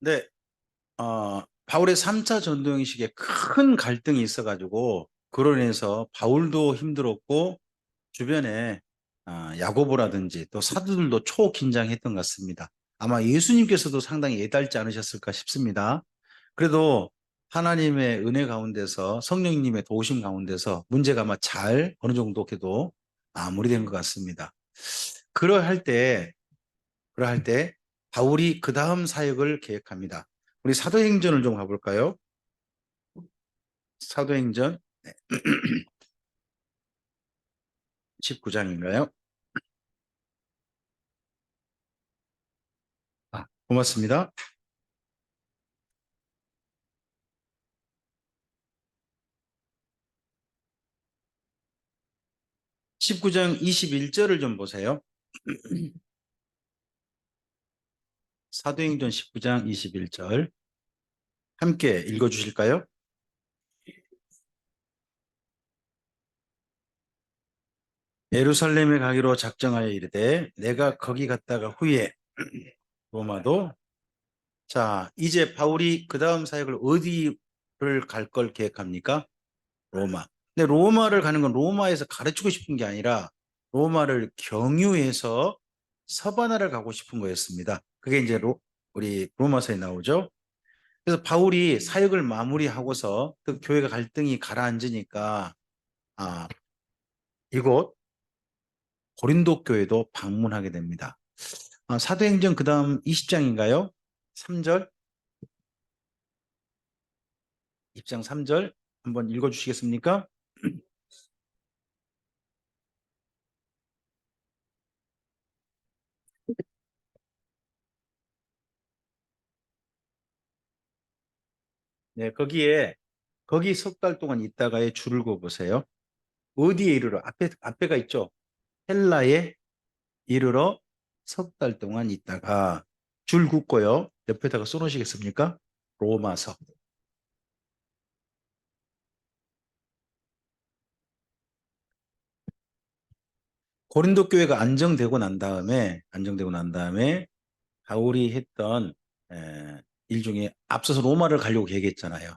네, 바울의 3차 전도 형식에 큰 갈등이 있어가지고, 그로 인해서 바울도 힘들었고, 주변에 야고보라든지 또 사도들도 초긴장했던 것 같습니다. 아마 예수님께서도 상당히 애달지 않으셨을까 싶습니다. 그래도 하나님의 은혜 가운데서 성령님의 도우심 가운데서 문제가 아마 잘 어느 정도 그래도 마무리된 것 같습니다. 그러할 때, 그러할 때 바울이 그 다음 사역을 계획합니다. 우리 사도행전을 좀 가볼까요? 사도행전 19장인가요? 고맙습니다. 19장 21절을 좀 보세요. 사도행전 19장 21절 함께 읽어주실까요? 예루살렘에 가기로 작정하여 이르되 내가 거기 갔다가 후에 로마도. 자, 이제 바울이 그 다음 사역을 어디를 갈 걸 계획합니까? 로마. 근데 로마를 가는 건 로마에서 가르치고 싶은 게 아니라 로마를 경유해서 서바나를 가고 싶은 거였습니다. 그게 이제 우리 로마서에 나오죠. 그래서 바울이 사역을 마무리하고서 그 교회가 갈등이 가라앉으니까 아, 이곳 고린도 교회도 방문하게 됩니다. 사도행전 그 다음 20장인가요? 3절, 20장 3절 한번 읽어주시겠습니까? 네, 거기 석 달 동안 있다가의 줄을 그어보세요. 어디에 이르러? 앞에가 있죠. 헬라에 이르러 석 달 동안 있다가 줄 긋고요. 옆에다가 써놓으시겠습니까? 로마서. 고린도 교회가 안정되고 난 다음에 바울이 했던 일 중에 앞서서 로마를 가려고 계획했잖아요.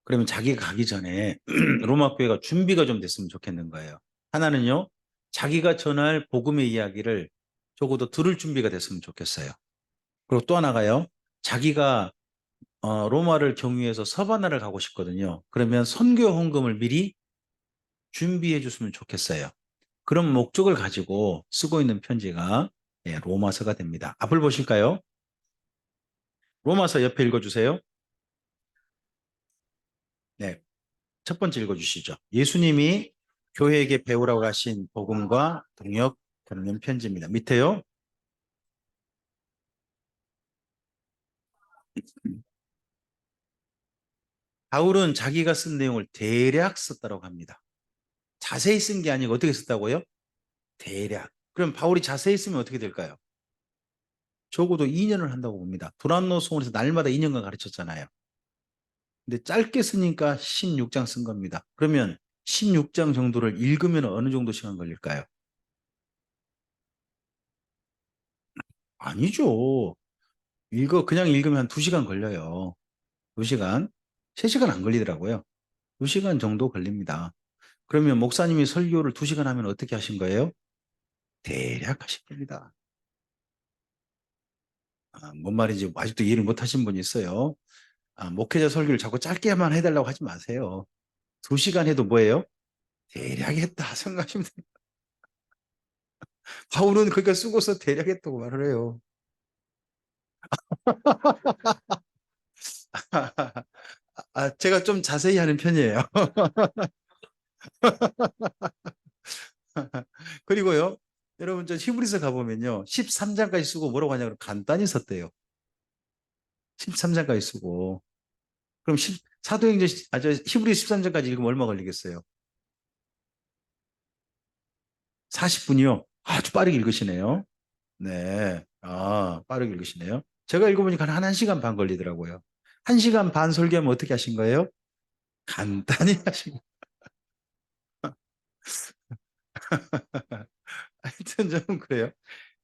그러면 자기가 가기 전에 로마 교회가 준비가 좀 됐으면 좋겠는 거예요. 하나는요, 자기가 전할 복음의 이야기를 적어도 들을 준비가 됐으면 좋겠어요. 그리고 또 하나가요, 자기가 로마를 경유해서 서바나를 가고 싶거든요. 그러면 선교 헌금을 미리 준비해 줬으면 좋겠어요. 그런 목적을 가지고 쓰고 있는 편지가 로마서가 됩니다. 앞을 보실까요? 로마서 옆에 읽어주세요. 네, 첫 번째 읽어주시죠. 예수님이 교회에게 배우라고 하신 복음과 동역 권면 편지입니다. 밑에요. 바울은 자기가 쓴 내용을 대략 썼다고 합니다. 자세히 쓴 게 아니고 어떻게 썼다고요? 대략. 그럼 바울이 자세히 쓰면 어떻게 될까요? 적어도 2년을 한다고 봅니다. 도란노 소원에서 날마다 2년간 가르쳤잖아요. 근데 짧게 쓰니까 16장 쓴 겁니다. 그러면 16장 정도를 읽으면 어느 정도 시간 걸릴까요? 아니죠. 그냥 읽으면 한 2시간 걸려요. 2시간. 3시간 안 걸리더라고요. 2시간 정도 걸립니다. 그러면 목사님이 설교를 2시간 하면 어떻게 하신 거예요? 대략 하신 겁니다. 뭔 말인지 아직도 이해를 못 하신 분이 있어요. 목회자 설교를 자꾸 짧게만 해달라고 하지 마세요. 2시간 해도 뭐예요? 대략 했다 생각하시면 돼요. 바울은 그러니까 쓰고서 대략 했다고 말을 해요. 제가 좀 자세히 하는 편이에요. 그리고요, 여러분, 저 히브리서 가보면요, 13장까지 쓰고 뭐라고 하냐면 간단히 썼대요. 13장까지 쓰고. 그럼 사도행전, 저 히브리 13장까지 읽으면 얼마 걸리겠어요? 40분이요? 아주 빠르게 읽으시네요. 네. 빠르게 읽으시네요. 제가 읽어보니까 한 1시간 반 걸리더라고요. 1시간 반 설교하면 어떻게 하신 거예요? 간단히 하신 거예요. 하여튼 좀 그래요.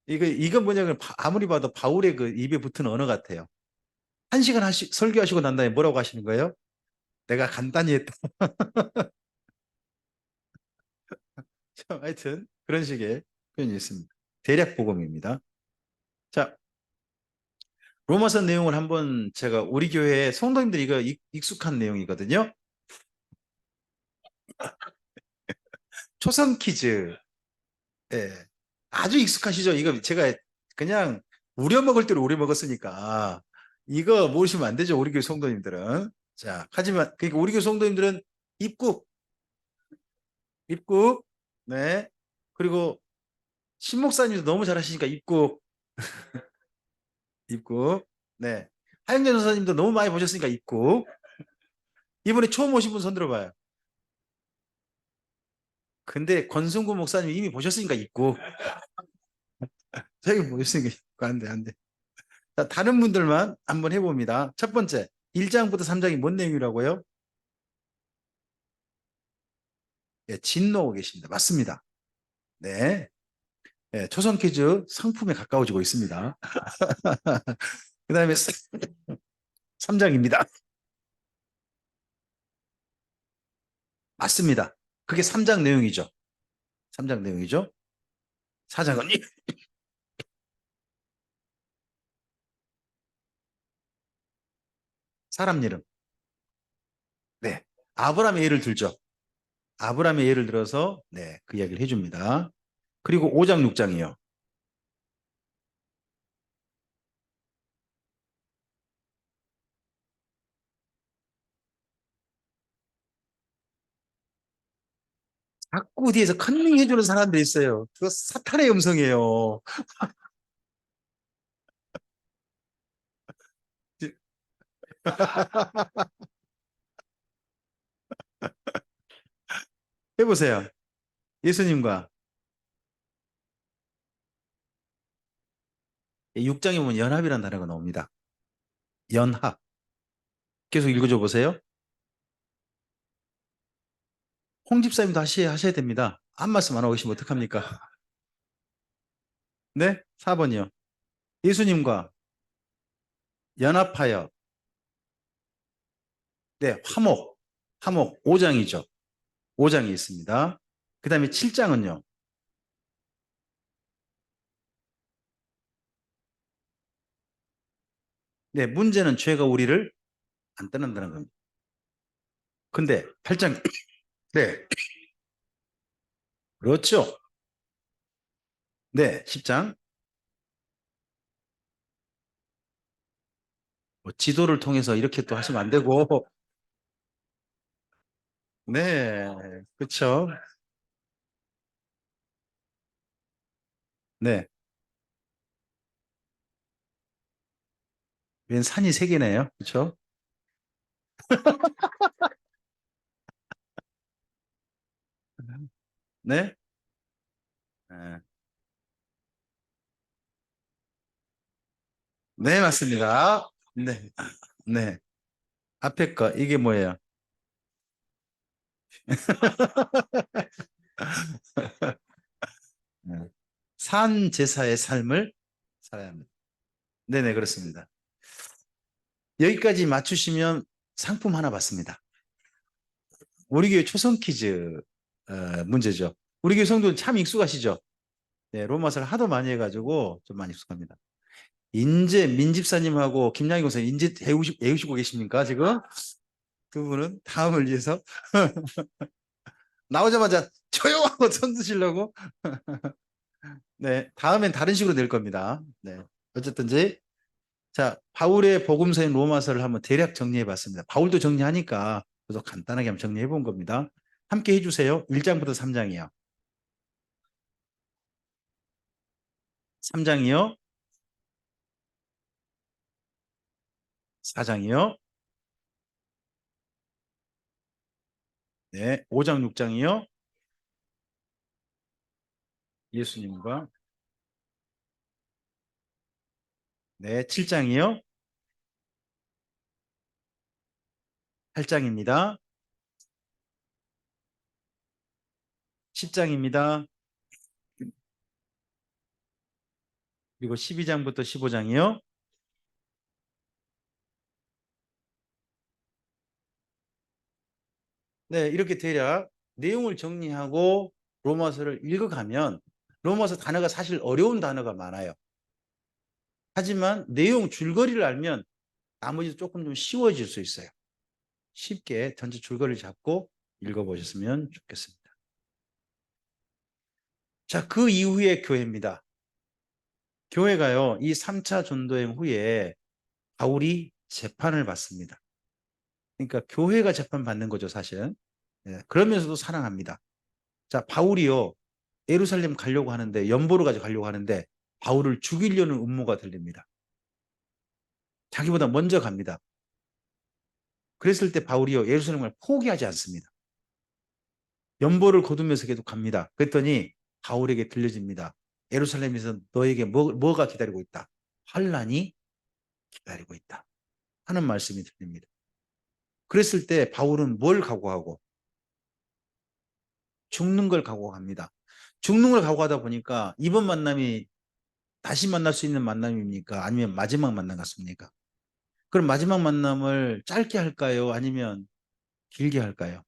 이건 뭐냐면 아무리 봐도 바울의 그 입에 붙은 언어 같아요. 1시간 설교하시고 난 다음에 뭐라고 하시는 거예요? 내가 간단히 했다. 하여튼 그런 식의 표현이 있습니다. 대략 복음입니다. 자, 로마서 내용을 한번 제가 우리 교회 성도님들이 이거 익숙한 내용이거든요. 초성 퀴즈. 예. 아주 익숙하시죠? 이거 제가 그냥 우려먹을 대로 우려먹었으니까 이거 모르시면 안 되죠. 우리 교회 성도님들은. 자, 하지만 그러니까 우리 교회 성도님들은 입국, 입국. 네. 그리고 신목사님도 너무 잘하시니까 입국, 입국. 네. 하영재 전사님도 너무 많이 보셨으니까 입국. 이번에 처음 오신 분 손 들어봐요. 근데 권순구 목사님 이미 보셨으니까 입국. 저희 보셨으니까 입국. 안 돼, 안 돼. 자, 다른 분들만 한번 해봅니다. 첫 번째, 1장부터 3장이 뭔 내용이라고요? 예, 진노하고 계십니다. 맞습니다. 네. 예, 초성 퀴즈 상품에 가까워지고 있습니다. 그 다음에 3장입니다. 맞습니다. 그게 3장 내용이죠. 3장 내용이죠. 4장은 사람 이름. 네. 아브라함의 예를 들죠. 아브라함의 예를 들어서 네, 그 이야기를 해줍니다. 그리고 5장, 6장이요. 자꾸 뒤에서 컨닝해주는 사람들이 있어요. 그거 사탄의 음성이에요. 해보세요. 예수님과 6장에 보면 연합이라는 단어가 나옵니다. 연합. 계속 읽어줘 보세요. 홍 집사님도 하셔야 됩니다. 한 말씀 안 하고 계시면 어떡합니까? 네? 4번이요. 예수님과 연합하여, 네, 화목, 화목 5장이죠. 5장이 있습니다. 그 다음에 7장은요. 네, 문제는 죄가 우리를 안 떠난다는 겁니다. 근데 8장, 네, 그렇죠. 네, 10장. 뭐 지도를 통해서 이렇게 또 하시면 안 되고, 네, 그렇죠. 네, 웬 산이 세 개네요. 그렇죠? 네, 네, 네, 맞습니다. 네, 네. 앞에 거, 이게 뭐예요? 네. 산 제사의 삶을 살아야 합니다. 네네, 그렇습니다. 여기까지 맞추시면 상품 하나 받습니다. 우리 교회 초성 퀴즈 문제죠. 우리 교회 성도는 참 익숙하시죠? 네, 로마서를 하도 많이 해가지고 좀 많이 익숙합니다. 인재 민집사님하고 김양희 권사님 인재 배우시고 계십니까 지금? 두 분은 다음을 위해서 나오자마자 조용하고 손 드시려고. 네, 다음엔 다른 식으로 낼 겁니다. 네, 어쨌든지 자, 바울의 복음서인 로마서를 한번 대략 정리해 봤습니다. 바울도 정리하니까 저도 간단하게 한번 정리해 본 겁니다. 함께 해주세요. 1장부터 3장이요. 3장이요. 4장이요. 네, 5장, 6장이요. 예수님과 네, 7장이요. 8장입니다. 10장입니다. 그리고 12장부터 15장이요. 네, 이렇게 대략 내용을 정리하고 로마서를 읽어가면 로마서 단어가 사실 어려운 단어가 많아요. 하지만 내용 줄거리를 알면 나머지도 조금 좀 쉬워질 수 있어요. 쉽게 전체 줄거리를 잡고 읽어보셨으면 좋겠습니다. 자, 그 이후의 교회입니다. 교회가요, 이 3차 전도행 후에 바울이 재판을 받습니다. 그러니까 교회가 재판받는 거죠, 사실은. 예, 그러면서도 사랑합니다. 자, 바울이요, 예루살렘 가려고 하는데, 연보로 가려고 하는데, 바울을 죽이려는 음모가 들립니다. 자기보다 먼저 갑니다. 그랬을 때 바울이요, 예루살렘을 포기하지 않습니다. 연보를 거두면서 계속 갑니다. 그랬더니 바울에게 들려집니다. 예루살렘에서 너에게 뭐가 기다리고 있다? 환란이 기다리고 있다. 하는 말씀이 들립니다. 그랬을 때 바울은 뭘 각오하고? 죽는 걸 각오합니다. 죽는 걸 각오하다 보니까 이번 만남이 다시 만날 수 있는 만남입니까? 아니면 마지막 만남 같습니까? 그럼 마지막 만남을 짧게 할까요? 아니면 길게 할까요?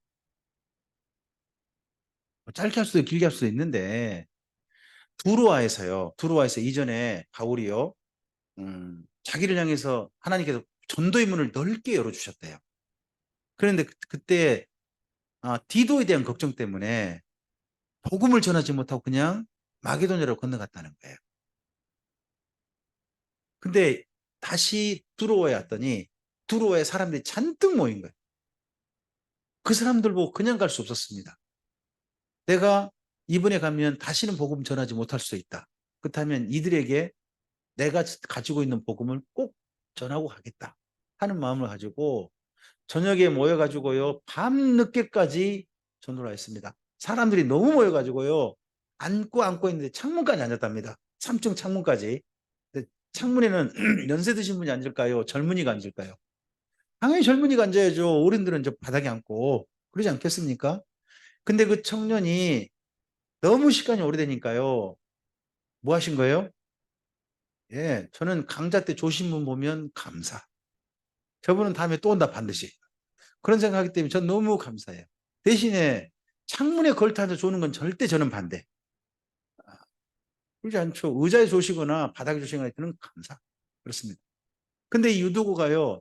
짧게 할 수도 있고 길게 할 수도 있는데 두로아에서 이전에 바울이요, 자기를 향해서 하나님께서 전도의 문을 넓게 열어주셨대요. 그런데 그때 디도에 대한 걱정 때문에 복음을 전하지 못하고 그냥 마게도냐로 건너갔다는 거예요. 근데 다시 두로아에 왔더니 두로아에 사람들이 잔뜩 모인 거예요. 그 사람들 보고 그냥 갈 수 없었습니다. 내가 이번에 가면 다시는 복음 전하지 못할 수 있다. 그렇다면 이들에게 내가 가지고 있는 복음을 꼭 전하고 가겠다 하는 마음을 가지고 저녁에 모여가지고요, 밤늦게까지 전도를 했습니다. 사람들이 너무 모여가지고요, 앉고 있는데 창문까지 앉았답니다. 3층 창문까지. 근데 창문에는 연세 드신 분이 앉을까요? 젊은이가 앉을까요? 당연히 젊은이가 앉아야죠. 어른들은 저 바닥에 앉고 그러지 않겠습니까? 근데 그 청년이 너무 시간이 오래되니까요, 뭐 하신 거예요? 예, 저는 강좌 때 조신 분 보면 감사. 저분은 다음에 또 온다 반드시. 그런 생각하기 때문에 전 너무 감사해요. 대신에 창문에 걸터앉아 조는 건 절대 저는 반대. 그렇지 않죠. 의자에 조시거나 바닥에 조시거나 그는 감사. 그렇습니다. 근데 이 유도구가요,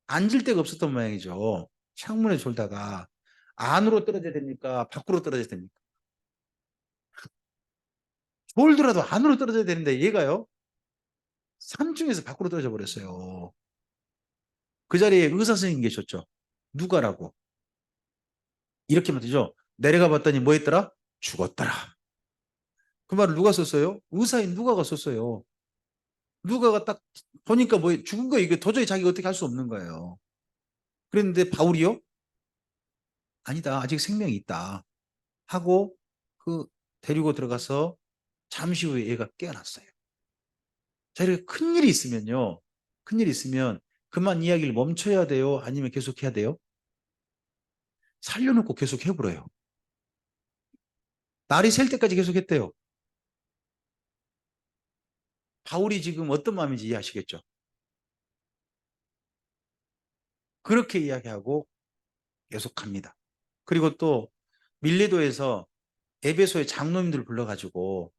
앉을 데가 없었던 모양이죠. 창문에 졸다가 안으로 떨어져야 됩니까? 밖으로 떨어져야 됩니까? 졸더라도 안으로 떨어져야 되는데 얘가요, 3층에서 밖으로 떨어져 버렸어요. 그 자리에 의사 선생님 계셨죠. 누가라고. 이렇게 말이죠. 내려가 봤더니 뭐 했더라? 죽었더라. 그 말을 누가 썼어요? 의사인 누가가 썼어요. 누가가 딱 보니까 뭐 죽은 거 이게 도저히 자기가 어떻게 할 수 없는 거예요. 그랬는데 바울이요? 아니다. 아직 생명이 있다. 하고 그 데리고 들어가서 잠시 후에 얘가 깨어났어요. 자, 이렇게 큰일이 있으면요. 큰일이 있으면 그만 이야기를 멈춰야 돼요? 아니면 계속 해야 돼요? 살려놓고 계속 해버려요. 날이 셀 때까지 계속 했대요. 바울이 지금 어떤 마음인지 이해하시겠죠? 그렇게 이야기하고 계속합니다. 그리고 또 밀레도에서 에베소의 장로님들 불러가지고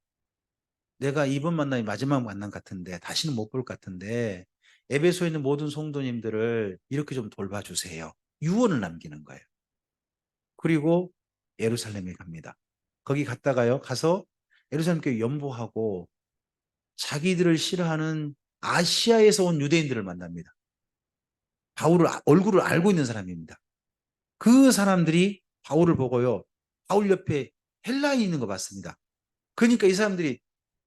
내가 이번 만남이 마지막 만남 같은데 다시는 못 볼 것 같은데 에베소에 있는 모든 성도님들을 이렇게 좀 돌봐주세요. 유언을 남기는 거예요. 그리고 예루살렘에 갑니다. 거기 갔다가요, 가서 예루살렘 교회 연보하고 자기들을 싫어하는 아시아에서 온 유대인들을 만납니다. 바울을 얼굴을 알고 있는 사람입니다. 그 사람들이 바울을 보고요, 바울 옆에 헬라인이 있는 거 봤습니다. 그러니까 이 사람들이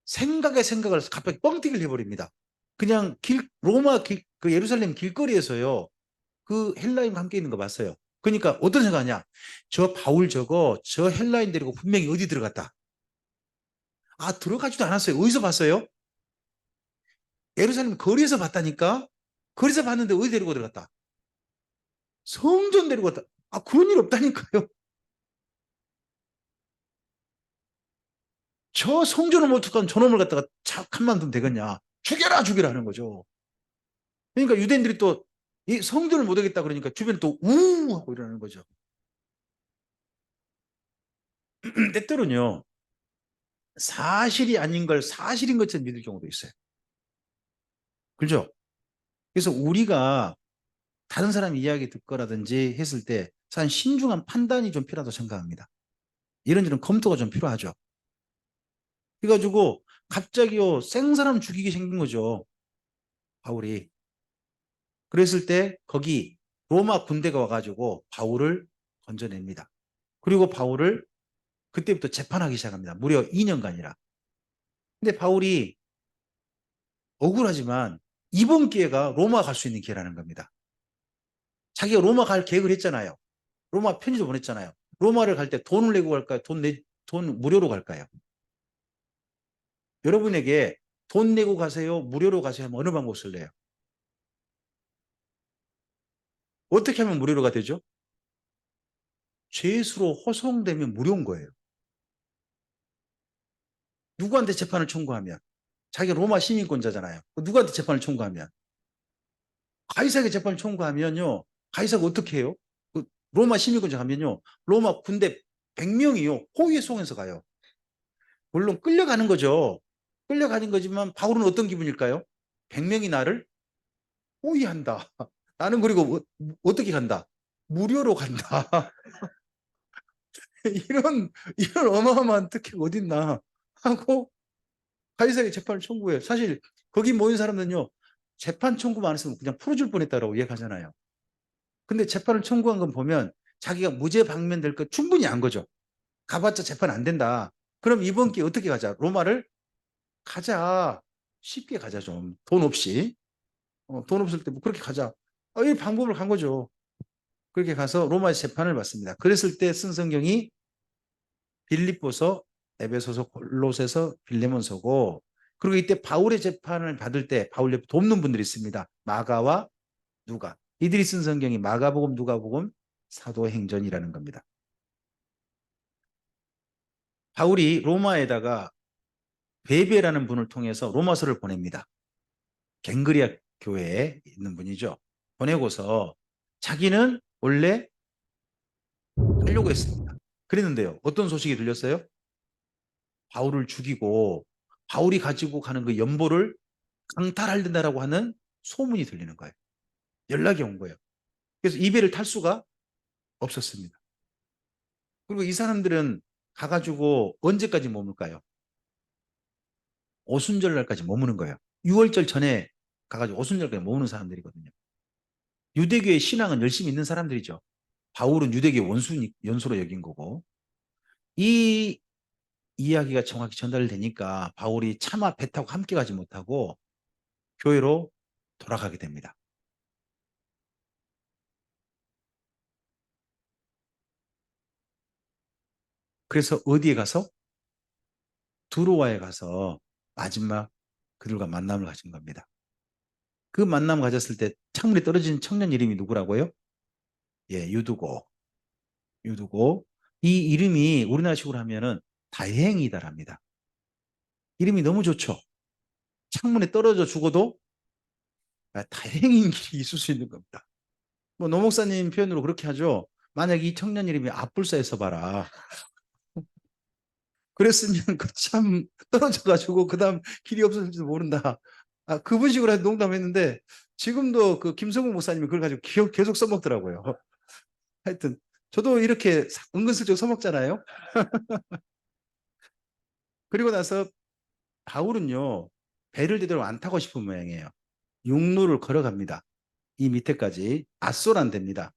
생각을 갑자기 뻥튀기를 해버립니다. 그냥 그 예루살렘 길거리에서요, 그 헬라인과 함께 있는 거 봤어요. 그러니까 어떤 생각하냐? 저 바울 저 헬라인 데리고 분명히 어디 들어갔다. 들어가지도 않았어요. 어디서 봤어요? 예루살렘 거리에서 봤다니까? 거리에서 봤는데 어디 데리고 들어갔다? 성전 데리고 갔다. 그런 일 없다니까요. 저 성전을 못 찾은 저놈을 갖다가 착한만 두면 되겠냐. 죽여라 하는 거죠. 그러니까 유대인들이 또 이 성전을 못 오겠다 그러니까 주변에 또 우우 하고 이러는 거죠. 때때로는요, 사실이 아닌 걸 사실인 것처럼 믿을 경우도 있어요. 그죠? 그래서 우리가 다른 사람 이야기 듣거라든지 했을 때 사실 신중한 판단이 좀 필요하다고 생각합니다. 이런저런 검토가 좀 필요하죠. 그래가지고 갑자기요 생사람 죽이게 생긴 거죠. 바울이. 그랬을 때 거기 로마 군대가 와가지고 바울을 건져냅니다. 그리고 바울을 그때부터 재판하기 시작합니다. 무려 2년간이라. 근데 바울이 억울하지만 이번 기회가 로마 갈 수 있는 기회라는 겁니다. 자기가 로마 갈 계획을 했잖아요. 로마 편지도 보냈잖아요. 로마를 갈 때 돈을 내고 갈까요? 돈 무료로 갈까요? 여러분에게 돈 내고 가세요? 무료로 가세요? 하면 어느 방법 쓸래요? 어떻게 하면 무료로가 되죠? 죄수로 호송되면 무료인 거예요. 누구한테 재판을 청구하면? 자기가 로마 시민권자잖아요. 누구한테 재판을 청구하면? 가이사에게 재판을 청구하면요. 가이사가 어떻게 해요? 로마 시민권자 가면요. 로마 군대 100명이요. 호위에 송해서 가요. 물론 끌려가는 거죠. 끌려가는 거지만 바울은 어떤 기분일까요? 100명이 나를 호위한다. 나는 그리고 어떻게 간다? 무료로 간다. 이런 어마어마한 특혜가 어딨나 하고 가이사에게 재판을 청구해요. 사실 거기 모인 사람들은요. 재판 청구만 안 했으면 그냥 풀어줄 뻔했다라고 이야기하잖아요. 근데 재판을 청구한 건 보면 자기가 무죄 방면될 거 충분히 안 거죠. 가봤자 재판 안 된다. 그럼 이번 기회 어떻게 가자? 로마를 가자. 쉽게 가자 좀. 돈 없이. 돈 없을 때 뭐 그렇게 가자. 이 방법을 간 거죠. 그렇게 가서 로마에서 재판을 받습니다. 그랬을 때 쓴 성경이 빌립보서, 에베소서, 골로새서, 빌레몬서고 그리고 이때 바울의 재판을 받을 때 바울 옆에 돕는 분들이 있습니다. 마가와 누가. 이들이 쓴 성경이 마가복음, 누가복음, 사도행전이라는 겁니다. 바울이 로마에다가 베베라는 분을 통해서 로마서를 보냅니다. 갱그리아 교회에 있는 분이죠. 보내고서 자기는 원래 하려고 했습니다. 그랬는데요. 어떤 소식이 들렸어요? 바울을 죽이고 바울이 가지고 가는 그 연보를 강탈하려다라고 하는 소문이 들리는 거예요. 연락이 온 거예요. 그래서 이 배를 탈 수가 없었습니다. 그리고 이 사람들은 가가지고 언제까지 머물까요? 오순절날까지 머무는 거예요. 6월절 전에 가가지고 오순절까지 머무는 사람들이거든요. 유대교의 신앙은 열심히 있는 사람들이죠. 바울은 유대교의 연수로 여긴 거고. 이 이야기가 정확히 전달되니까 바울이 차마 배 타고 함께 가지 못하고 교회로 돌아가게 됩니다. 그래서 어디에 가서? 두로와에 가서 마지막 그들과 만남을 가진 겁니다. 그 만남 가졌을 때 창문에 떨어진 청년 이름이 누구라고요? 예, 유두고. 유두고. 이 이름이 우리나라식으로 하면은 다행이다랍니다. 이름이 너무 좋죠. 창문에 떨어져 죽어도 다행인 길이 있을 수 있는 겁니다. 뭐 노목사님 표현으로 그렇게 하죠. 만약 이 청년 이름이 앞불사에서 봐라. 그랬으면 그 참 떨어져가지고 그다음 길이 없어질지도 모른다. 그분 식으로 농담했는데 지금도 그 김성국 목사님이 그걸 가지고 계속 써먹더라고요. 하여튼 저도 이렇게 은근슬쩍 써먹잖아요. 그리고 나서 바울은요 배를 제대로 안 타고 싶은 모양이에요. 육로를 걸어갑니다. 이 밑에까지 아소란 됩니다.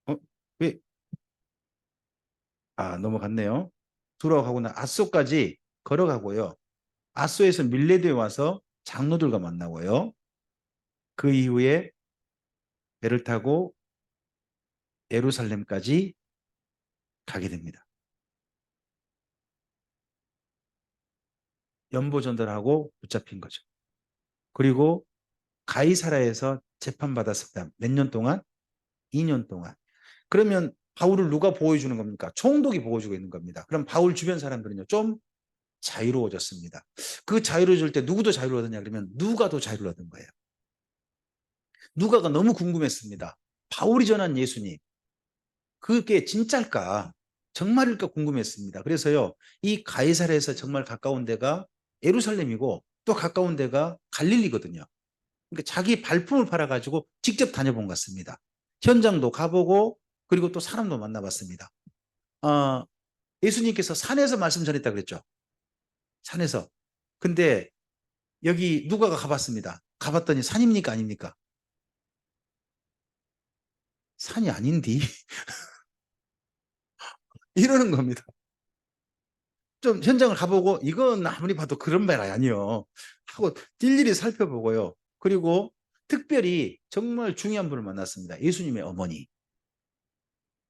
어? 왜? 넘어갔네요. 돌아가고는 아소까지 걸어가고요. 아소에서 밀레드에 와서 장로들과 만나고요. 그 이후에 배를 타고 예루살렘까지 가게 됩니다. 연보 전달하고 붙잡힌 거죠. 그리고 가이사라에서 재판받았습니다. 몇 년 동안? 2년 동안. 그러면 바울을 누가 보호해 주는 겁니까? 총독이 보호해 주고 있는 겁니다. 그럼 바울 주변 사람들은요. 좀 자유로워졌습니다. 그 자유로워질 때 누구도 자유로워졌냐 그러면 누가도 자유로워진 거예요. 누가가 너무 궁금했습니다. 바울이 전한 예수님 그게 진짜일까? 정말일까 궁금했습니다. 그래서요, 이 가이사랴에서 정말 가까운 데가 예루살렘이고 또 가까운 데가 갈릴리거든요. 그러니까 자기 발품을 팔아가지고 직접 다녀본 것 같습니다. 현장도 가보고 그리고 또 사람도 만나봤습니다. 어, 예수님께서 산에서 말씀 전했다 그랬죠. 산에서. 근데 여기 누가가 가봤습니다. 가봤더니 산입니까 아닙니까? 산이 아닌디 이러는 겁니다. 좀 현장을 가보고 이건 아무리 봐도 그런 말 아니요 하고 일일이 살펴보고요. 그리고 특별히 정말 중요한 분을 만났습니다. 예수님의 어머니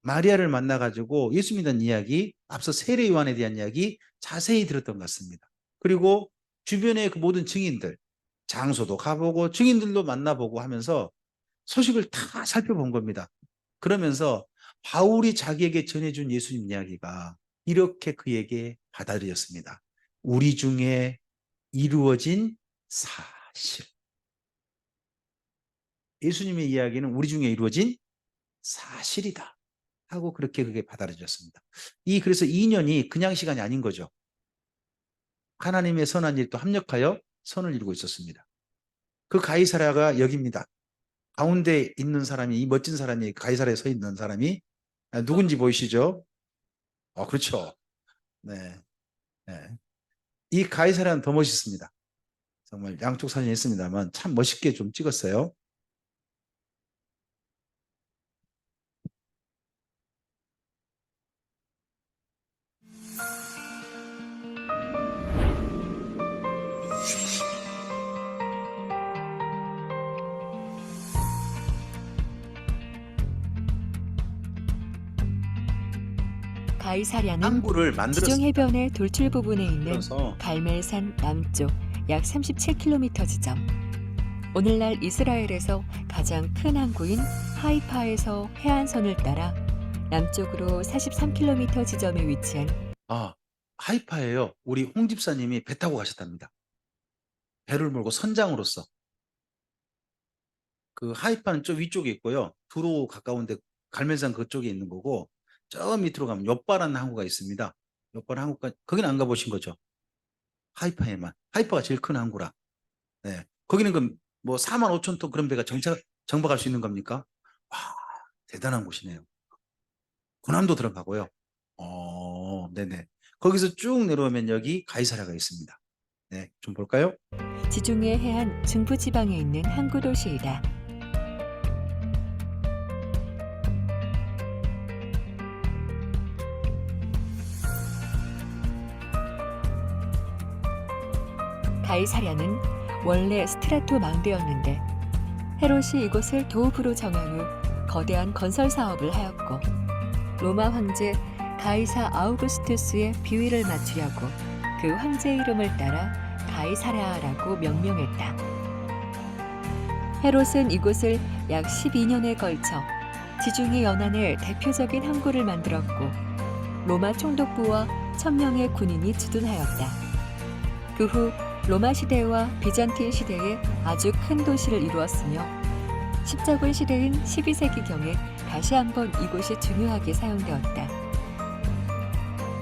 마리아를 만나가지고 예수 믿는 이야기, 앞서 세례 요한에 대한 이야기 자세히 들었던 것 같습니다. 그리고 주변의 그 모든 증인들, 장소도 가보고 증인들도 만나보고 하면서 소식을 다 살펴본 겁니다. 그러면서 바울이 자기에게 전해준 예수님 이야기가 이렇게 그에게 받아들였습니다. 우리 중에 이루어진 사실. 예수님의 이야기는 우리 중에 이루어진 사실이다 하고 그렇게 그게 받아들여졌습니다. 그래서 2년이 그냥 시간이 아닌 거죠. 하나님의 선한 일이 또 합력하여 선을 이루고 있었습니다. 그 가이사랴가 여기입니다. 가운데 있는 사람이, 이 멋진 사람이, 가이사랴에 서 있는 사람이 누군지 보이시죠? 그렇죠. 네. 네. 이 가이사랴는 더 멋있습니다. 정말 양쪽 사진이 있습니다만 참 멋있게 좀 찍었어요. 가이사랴는 항구를 지중 만들었습니다. 해변의 돌출 부분에 있는 그래서 갈멜산 남쪽 약 37km 지점. 오늘날 이스라엘에서 가장 큰 항구인 하이파에서 해안선을 따라 남쪽으로 43km 지점에 위치한 하이파예요. 우리 홍 집사님이 배 타고 가셨답니다. 배를 몰고 선장으로서. 그 하이파는 저 위쪽에 있고요. 두로 가까운데 갈멜산 그쪽에 있는 거고 저 밑으로 가면 욥바라는 항구가 있습니다. 욥바라는 항구가 거기는 안 가보신 거죠? 하이파에만. 하이파가 제일 큰 항구라. 네. 거기는 뭐 4만 5천 톤 그런 배가 정박할 수 있는 겁니까? 와, 대단한 곳이네요. 고남도 들어가고요. 네네. 거기서 쭉 내려오면 여기 가이사랴가 있습니다. 네, 좀 볼까요? 지중해 해안 중부지방에 있는 항구 도시이다. 가이사랴는 원래 스트라토 망대였는데 헤롯이 이곳을 도읍으로 정한 후 거대한 건설 사업을 하였고 로마 황제 가이사 아우구스투스의 비위를 맞추려고 그 황제 이름을 따라 가이사랴라고 명명했다. 헤롯은 이곳을 약 12년에 걸쳐 지중해 연안의 대표적인 항구를 만들었고 로마 총독부와 1000명의 군인이 주둔하였다. 그 후 로마 시대와 비잔틴 시대에 아주 큰 도시를 이루었으며 십자군 시대인 12세기경에 다시 한번 이곳이 중요하게 사용되었다.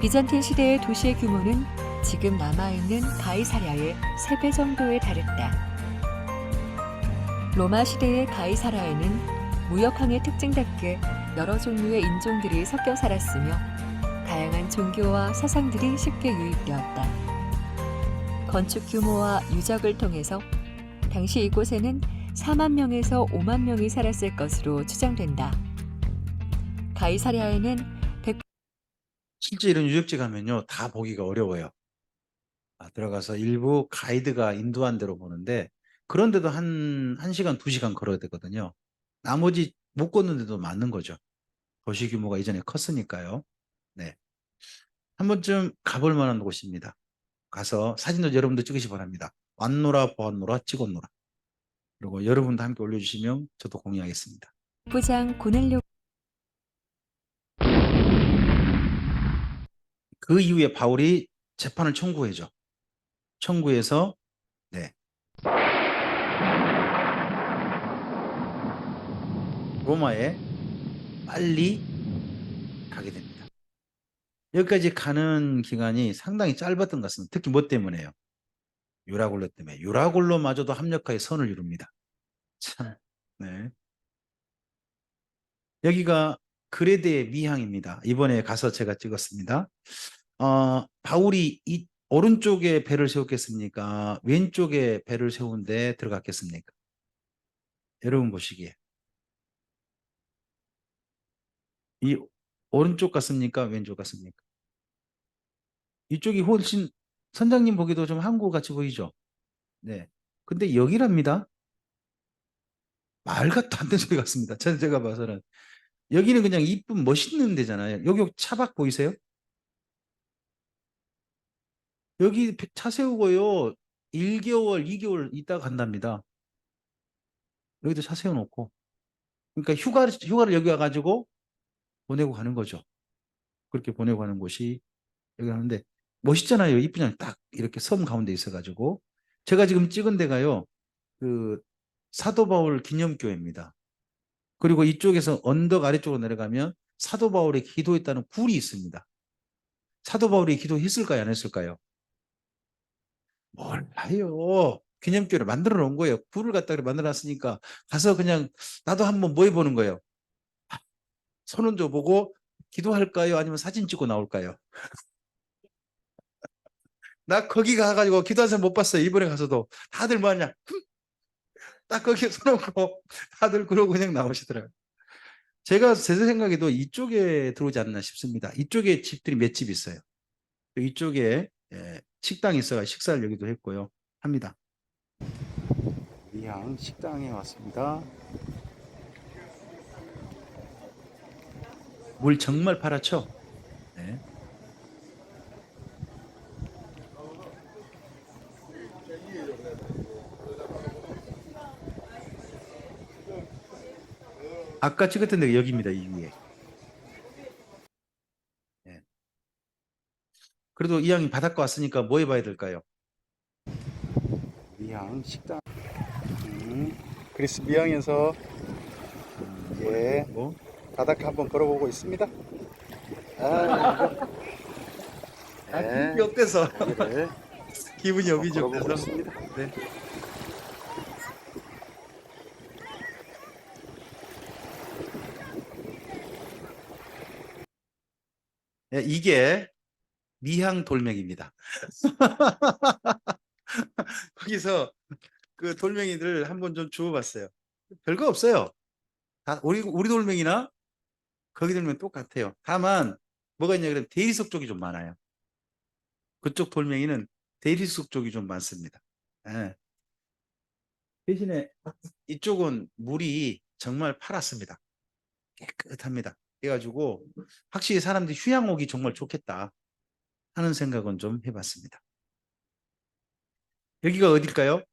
비잔틴 시대의 도시의 규모는 지금 남아있는 가이사랴의 3배 정도에 달했다. 로마 시대의 가이사랴에는 무역항의 특징답게 여러 종류의 인종들이 섞여 살았으며 다양한 종교와 사상들이 쉽게 유입되었다. 건축 규모와 유적을 통해서 당시 이곳에는 4만 명에서 5만 명이 살았을 것으로 추정된다. 가이사랴에는 실제 이런 유적지 가면요, 다 보기가 어려워요. 들어가서 일부 가이드가 인도한 대로 보는데, 그런데도 한 시간, 2시간 걸어야 되거든요. 나머지 못 걷는데도 많은 거죠. 도시 규모가 이전에 컸으니까요. 네. 한 번쯤 가볼 만한 곳입니다. 가서 사진도 여러분도 찍으시 기 바랍니다. 왔노라 보았노라 찍었노라. 그리고 여러분도 함께 올려주시면 저도 공유하겠습니다. 부장 고넬료 그 이후에 바울이 재판을 청구해죠. 청구해서 네. 로마에 빨리 가게 됩니다. 여기까지 가는 기간이 상당히 짧았던 것 같습니다. 특히 뭐 때문에요? 유라굴로 때문에. 유라굴로마저도 합력하여 선을 이룹니다. 참, 네. 여기가 그레데의 미항입니다. 이번에 가서 제가 찍었습니다. 바울이 이 오른쪽에 배를 세웠겠습니까? 왼쪽에 배를 세운 데 들어갔겠습니까? 여러분 보시기에. 이 오른쪽 같습니까? 왼쪽 같습니까? 이쪽이 훨씬 선장님 보기도 좀 한국 같이 보이죠? 네. 근데 여기랍니다. 말 같도 안 되는 소리 같습니다. 제가 봐서는. 여기는 그냥 이쁜 멋있는 데잖아요. 여기 차박 보이세요? 여기 차 세우고요. 1개월, 2개월 있다가 간답니다. 여기도 차 세워놓고. 그러니까 휴가를 여기 와가지고 보내고 가는 거죠. 그렇게 보내고 가는 곳이 여기 하는데 멋있잖아요. 이쁘잖아요. 딱 이렇게 섬 가운데 있어가지고. 제가 지금 찍은 데가요. 그 사도 바울 기념교회입니다. 그리고 이쪽에서 언덕 아래쪽으로 내려가면 사도 바울이 기도했다는 굴이 있습니다. 사도 바울이 기도했을까요? 안 했을까요? 몰라요. 기념교회를 만들어 놓은 거예요. 굴을 갖다 만들어 놨으니까 가서 그냥 나도 한번 뭐 해보는 거예요. 손은줘 보고 기도할까요? 아니면 사진 찍고 나올까요? 나 거기 가가지고 기도한 사람 못 봤어요. 일본에 가서도. 다들 뭐하냐. 딱 거기에 손놓고 다들 그러고 그냥 나오시더라고요. 제가 제 생각에도 이쪽에 들어오지 않나 싶습니다. 이쪽에 집들이 몇 집 있어요. 이쪽에 식당이 있어가 식사를 여기도 했고요. 합니다. 미양 식당에 왔습니다. 물 정말 파랗죠? 네. 아까 찍었던 데가 여기입니다. 이 위에. 네. 그래도 이왕이 바닷가 왔으니까 뭐 해봐야 될까요? 미양 식당. 그리스 미양에서 예, 뭐 바닷가 한번 걸어보고 있습니다. 기분이 어때서? 기분이 여기지 어때서? 네. 네, 이게 미항 돌멩이입니다. 거기서 그 돌멩이들 한번 좀 주워봤어요. 별거 없어요. 다 우리 돌멩이나 거기 돌멩이 똑같아요. 다만 뭐가 있냐 그러면 대리석 쪽이 좀 많아요. 그쪽 돌멩이는 대리석 쪽이 좀 많습니다. 예. 대신에 이쪽은 물이 정말 파랗습니다. 깨끗합니다. 그래가지고 확실히 사람들이 휴양 오기 정말 좋겠다 하는 생각은 좀 해봤습니다. 여기가 어딜까요?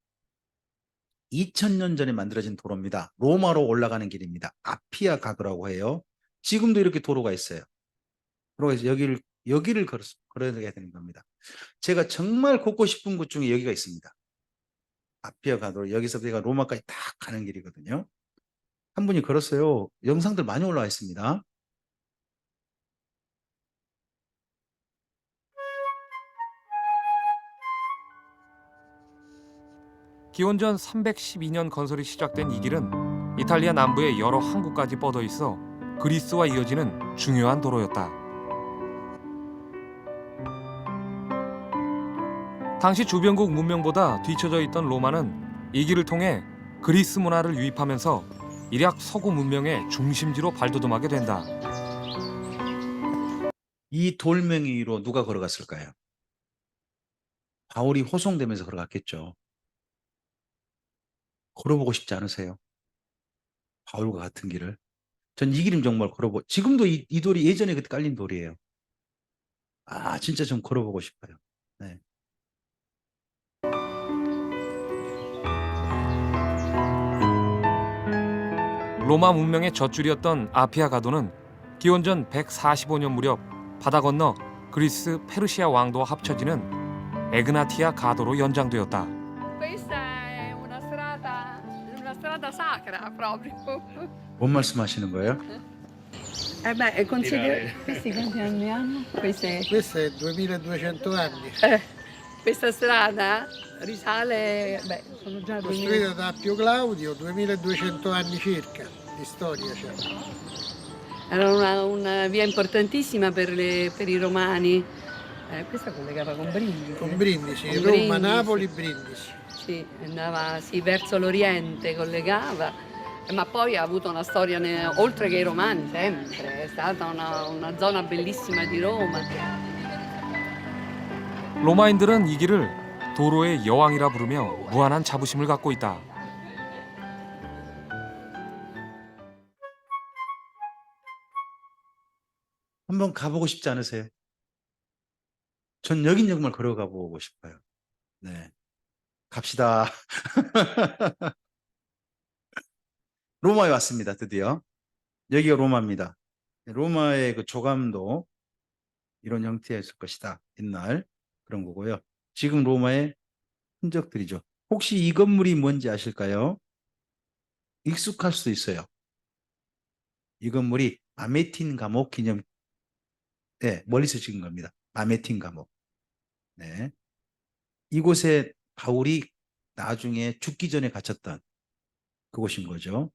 2000년 전에 만들어진 도로입니다. 로마로 올라가는 길입니다. 아피아 가도라고 해요. 지금도 이렇게 도로가 있어요. 도로가 있어서 여기를 걸어야 되는 겁니다. 제가 정말 걷고 싶은 곳 중에 여기가 있습니다. 아피아 가도 여기서 내가 로마까지 딱 가는 길이거든요. 한 분이 걸었어요. 영상들 많이 올라와 있습니다. 기원전 312년 건설이 시작된 이 길은 이탈리아 남부의 여러 항구까지 뻗어 있어 그리스와 이어지는 중요한 도로였다. 당시 주변국 문명보다 뒤처져 있던 로마는 이 길을 통해 그리스 문화를 유입하면서 일약 서구 문명의 중심지로 발돋움하게 된다. 이 돌멩이 위로 누가 걸어갔을까요? 바울이 호송되면서 걸어갔겠죠. 걸어보고 싶지 않으세요? 바울과 같은 길을. 전 이 길은 정말 지금도 이 돌이 예전에 그때 깔린 돌이에요. 진짜 좀 걸어보고 싶어요. 네. 로마 문명의 젖줄이었던 아피아 가도는 기원전 145년 무렵 바다 건너 그리스 페르시아 왕도와 합쳐지는 에그나티아 가도로 연장되었다. Questa è una strada sacra proprio. 뭔 말씀하시는 거예요? Questi quanti anni hanno? Questo è 2200 anni, Questa strada risale, beh, sono già 2000. costruita da Appio Claudio, 2200 anni circa di storia c'è. Era una via importantissima per i romani. Questa collegava con Brindisi. Con Brindisi, Con Roma, Brindisi. Napoli, Brindisi. Sì, andava sì, verso l'Oriente, collegava, ma poi ha avuto una storia, oltre che i romani, sempre. È stata una zona bellissima di Roma. 로마인들은 이 길을 도로의 여왕이라 부르며 무한한 자부심을 갖고 있다. 한번 가보고 싶지 않으세요? 전 여긴 정말 걸어가 보고 싶어요. 네. 갑시다. 로마에 왔습니다. 드디어. 여기가 로마입니다. 로마의 그 조감도 이런 형태였을 것이다. 옛날 그런 거고요. 지금 로마의 흔적들이죠. 혹시 이 건물이 뭔지 아실까요? 익숙할 수도 있어요. 이 건물이 마메틴 감옥 기념, 네, 멀리서 찍은 겁니다. 마메틴 감옥. 네. 이곳에 바울이 나중에 죽기 전에 갇혔던 그곳인 거죠.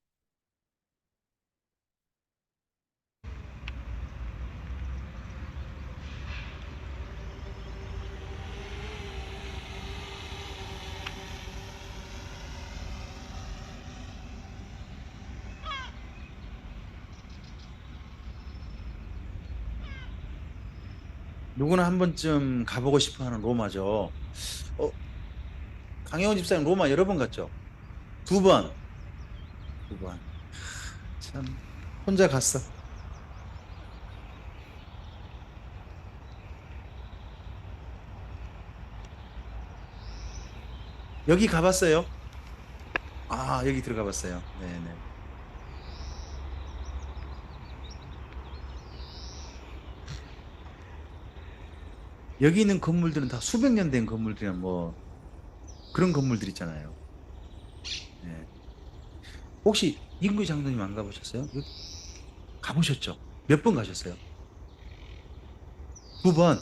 누구나 한 번쯤 가보고 싶어 하는 로마죠. 강혜원 집사님 로마 여러 번 갔죠? 2번. 2번. 참, 혼자 갔어. 여기 가봤어요? 아, 여기 들어가 봤어요. 네네. 여기 있는 건물들은 다 수백 년 된 건물들이나 뭐 그런 건물들 있잖아요. 네. 혹시 임구 장로님 안 가보셨어요? 가보셨죠? 몇 번 가셨어요? 2번.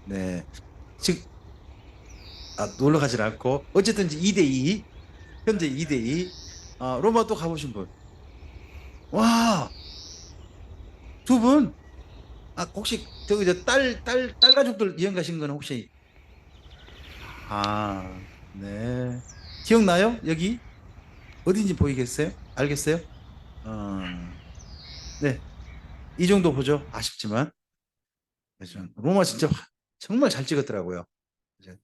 네. 즉, 놀러 가질 않고 어쨌든 2대2 현재 2대2 로마 또 가보신 분? 와, 2분? 혹시 저기 딸 가족들 여행 가신 건 혹시 네. 기억나요? 여기 어딘지 보이겠어요? 알겠어요? 네. 이 정도 보죠. 아쉽지만. 그래서 로마 진짜 정말 잘 찍었더라고요. 이제,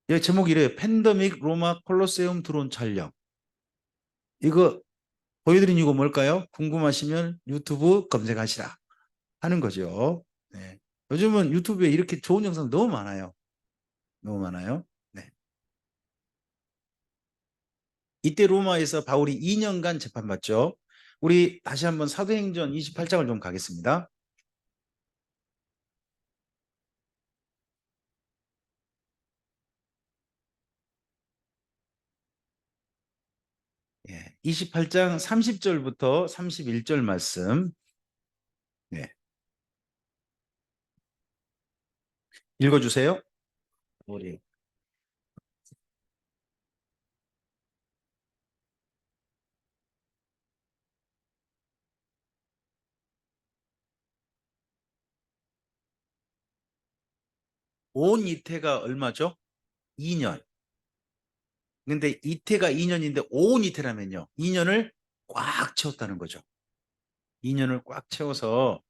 여기 제목이 이래요. 팬데믹 로마 콜로세움 드론 촬영. 이거 보여드린 이유가 뭘까요? 궁금하시면 유튜브 검색하시라 하는 거죠. 네. 요즘은 유튜브에 이렇게 좋은 영상 너무 많아요. 너무 많아요. 네. 이때 로마에서 바울이 2년간 재판받죠. 우리 다시 한번 사도행전 28장을 좀 가겠습니다. 예, 28장 30절부터 31절 말씀. 네. 읽어주세요. 우리. 온 이태가 얼마죠? 2년. 근데 이태가 2년인데 온 이태라면요. 2년을 꽉 채웠다는 거죠. 2년을 꽉 채워서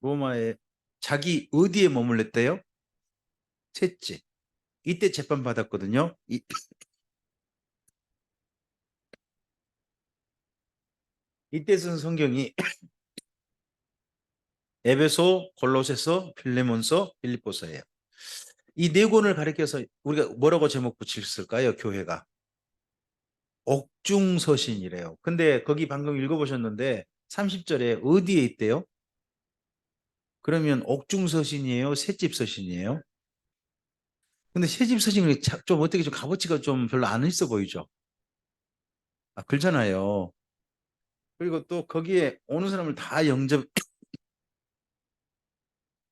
로마에 자기 어디에 머물렀대요? 셋째. 이때 재판 받았거든요. 이때 쓴 성경이 에베소, 골로새서, 필레몬서, 빌립보서예요. 이 네 권을 가리켜서 우리가 뭐라고 제목 붙였을까요? 교회가 옥중서신이래요. 근데 거기 방금 읽어보셨는데 30절에 어디에 있대요? 그러면 옥중서신이에요? 새집서신이에요? 근데 새집서신이 좀 어떻게 좀 값어치가 좀 별로 안 있어 보이죠? 그렇잖아요. 그리고 또 거기에 오는 사람을 다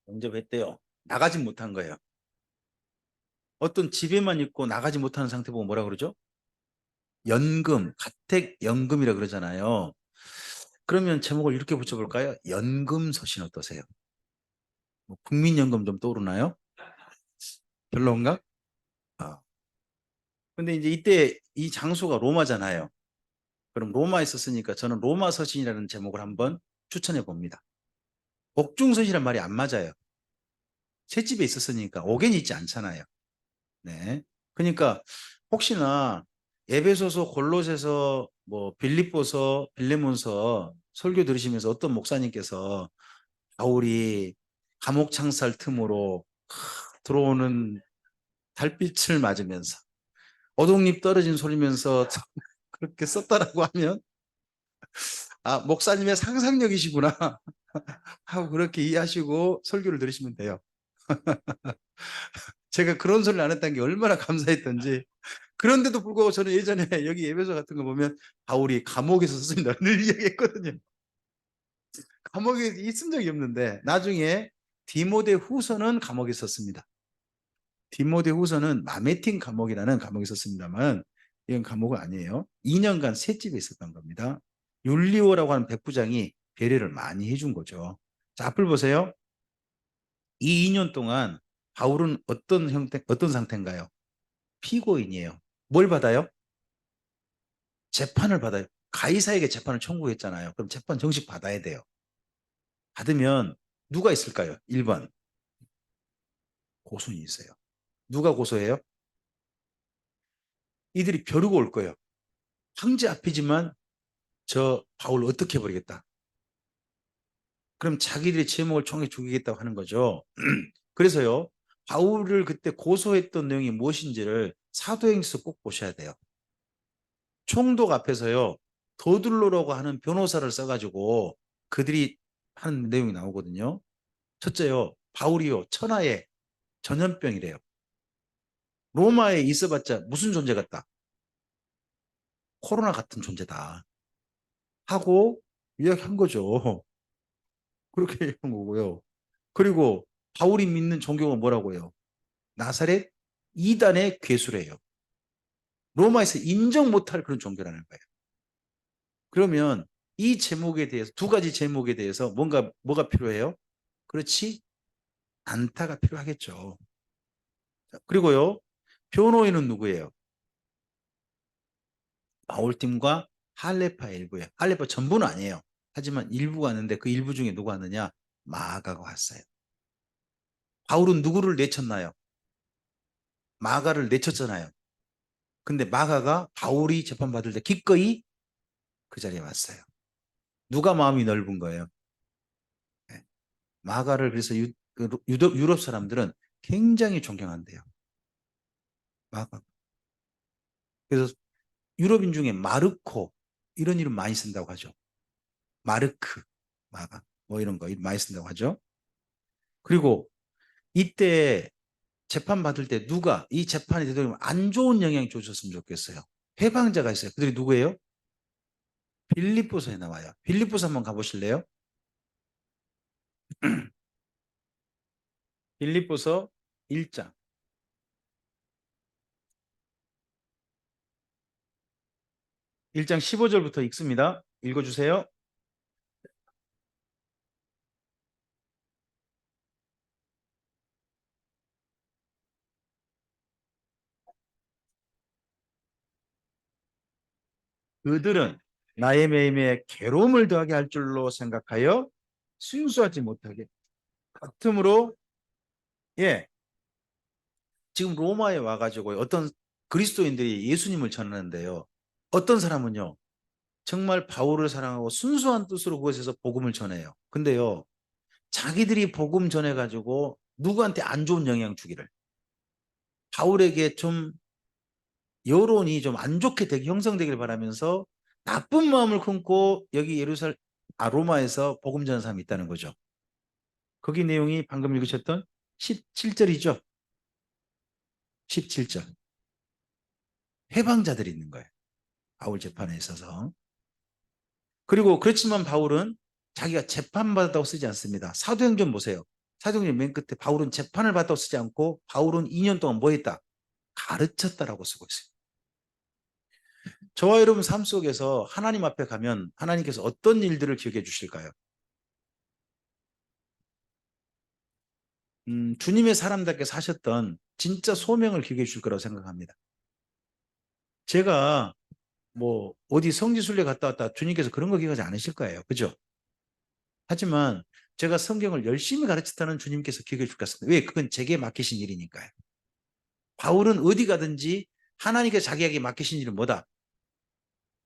영접했대요. 나가지 못한 거예요. 어떤 집에만 있고 나가지 못하는 상태 보고 뭐라 그러죠? 연금, 가택연금이라 그러잖아요. 그러면 제목을 이렇게 붙여볼까요? 연금서신 어떠세요? 뭐 국민연금 좀 떠오르나요? 별로인가? 아. 근데 이제 이때 이 장소가 로마잖아요. 그럼 로마에 있었으니까 저는 로마 서신이라는 제목을 한번 추천해 봅니다. 복중서신이란 말이 안 맞아요. 셋집에 있었으니까 옥견이 있지 않잖아요. 네. 그러니까 혹시나 에베소서, 골로새서, 뭐 빌립보서, 빌레몬서 설교 들으시면서 어떤 목사님께서 바울이 감옥 창살 틈으로 들어오는 달빛을 맞으면서 오동잎 떨어진 소리면서 그렇게 썼다라고 하면 아, 목사님의 상상력이시구나 하고 그렇게 이해하시고 설교를 들으시면 돼요. 제가 그런 소리를 안 했다는 게 얼마나 감사했던지. 그런데도 불구하고 저는 예전에 여기 예배소 같은 거 보면 바울이 감옥에서 썼습니다. 늘 이야기했거든요. 감옥에 있은 적이 없는데 나중에 디모데 후서는 감옥에 있었습니다. 디모데 후서는 마메틴 감옥이라는 감옥에 있었습니다만 이건 감옥은 아니에요. 2년간 셋집에 있었던 겁니다. 율리오라고 하는 백부장이 배려를 많이 해준 거죠. 자, 앞을 보세요. 이 2년 동안 바울은 어떤 상태인가요? 피고인이에요. 뭘 받아요? 재판을 받아요. 가이사에게 재판을 청구했잖아요. 그럼 재판 정식 받아야 돼요. 받으면 누가 있을까요? 1번 고소인이 있어요. 누가 고소해요? 이들이 벼르고 올 거예요. 황제 앞이지만 저 바울 어떻게 해버리겠다. 그럼 자기들의 제목을 총에 죽이겠다고 하는 거죠. 그래서요. 바울을 그때 고소했던 내용이 무엇인지를 사도행전에서 꼭 보셔야 돼요. 총독 앞에서요. 도둘로라고 하는 변호사를 써가지고 그들이 하는 내용이 나오거든요. 첫째요. 바울이요. 천하의 전염병이래요. 로마에 있어봤자 무슨 존재 같다. 코로나 같은 존재다. 하고 이야기한 거죠. 그렇게 얘기한 거고요. 그리고 바울이 믿는 종교가 뭐라고 해요? 나사렛 이단의 괴수래요. 로마에서 인정 못할 그런 종교라는 거예요. 그러면 이 제목에 대해서 두 가지 제목에 대해서 뭐가 필요해요? 그렇지 안타가 필요하겠죠. 그리고요. 변호인은 누구예요? 바울팀과 할레파 일부예요. 할레파 전부는 아니에요. 하지만 일부가 왔는데 그 일부 중에 누가 왔느냐? 마가가 왔어요. 바울은 누구를 내쳤나요? 마가를 내쳤잖아요. 근데 마가가 바울이 재판받을 때 기꺼이 그 자리에 왔어요. 누가 마음이 넓은 거예요? 네. 마가를 그래서 유럽 사람들은 굉장히 존경한대요. 마가. 그래서 유럽인 중에 마르코 이런 이름 많이 쓴다고 하죠. 마르크, 마가 뭐 이런 거 많이 쓴다고 하죠. 그리고 이때 재판 받을 때 누가 이 재판이 되도록 안 좋은 영향이 주셨으면 좋겠어요. 해방자가 있어요. 그들이 누구예요? 빌립보서에 나와요. 빌립보서 한번 가보실래요? 빌립보서 1장. 1장 15절부터 읽습니다. 읽어주세요. 그들은 나의 매임에 괴로움을 더하게 할 줄로 생각하여 순수하지 못하게 같으므로 예 지금 로마에 와가지고 어떤 그리스도인들이 예수님을 전하는데요. 어떤 사람은요. 정말 바울을 사랑하고 순수한 뜻으로 그것에서 복음을 전해요. 근데요. 자기들이 복음 전해가지고 누구한테 안 좋은 영향 주기를 바울에게 좀 여론이 좀 안 좋게 형성되길 바라면서 나쁜 마음을 품고 여기 로마에서 복음 전하는 사람이 있다는 거죠. 거기 내용이 방금 읽으셨던 17절이죠. 17절. 해방자들이 있는 거예요. 바울 재판에 있어서. 그리고 그렇지만 바울은 자기가 재판받았다고 쓰지 않습니다. 사도행전 보세요. 사도행전 맨 끝에 바울은 재판을 받았다고 쓰지 않고 바울은 2년 동안 뭐 했다? 가르쳤다라고 쓰고 있어요. 저와 여러분 삶 속에서 하나님 앞에 가면 하나님께서 어떤 일들을 기억해 주실까요? 주님의 사람답게 사셨던 진짜 소명을 기억해 주실 거라고 생각합니다. 제가 뭐 어디 성지순례 갔다 왔다 주님께서 그런 거 기억하지 않으실 거예요. 그죠? 하지만 제가 성경을 열심히 가르쳤다는 주님께서 기억해 줄 것 같습니다. 왜? 그건 제게 맡기신 일이니까요. 바울은 어디 가든지 하나님께 자기에게 맡기신 일은 뭐다?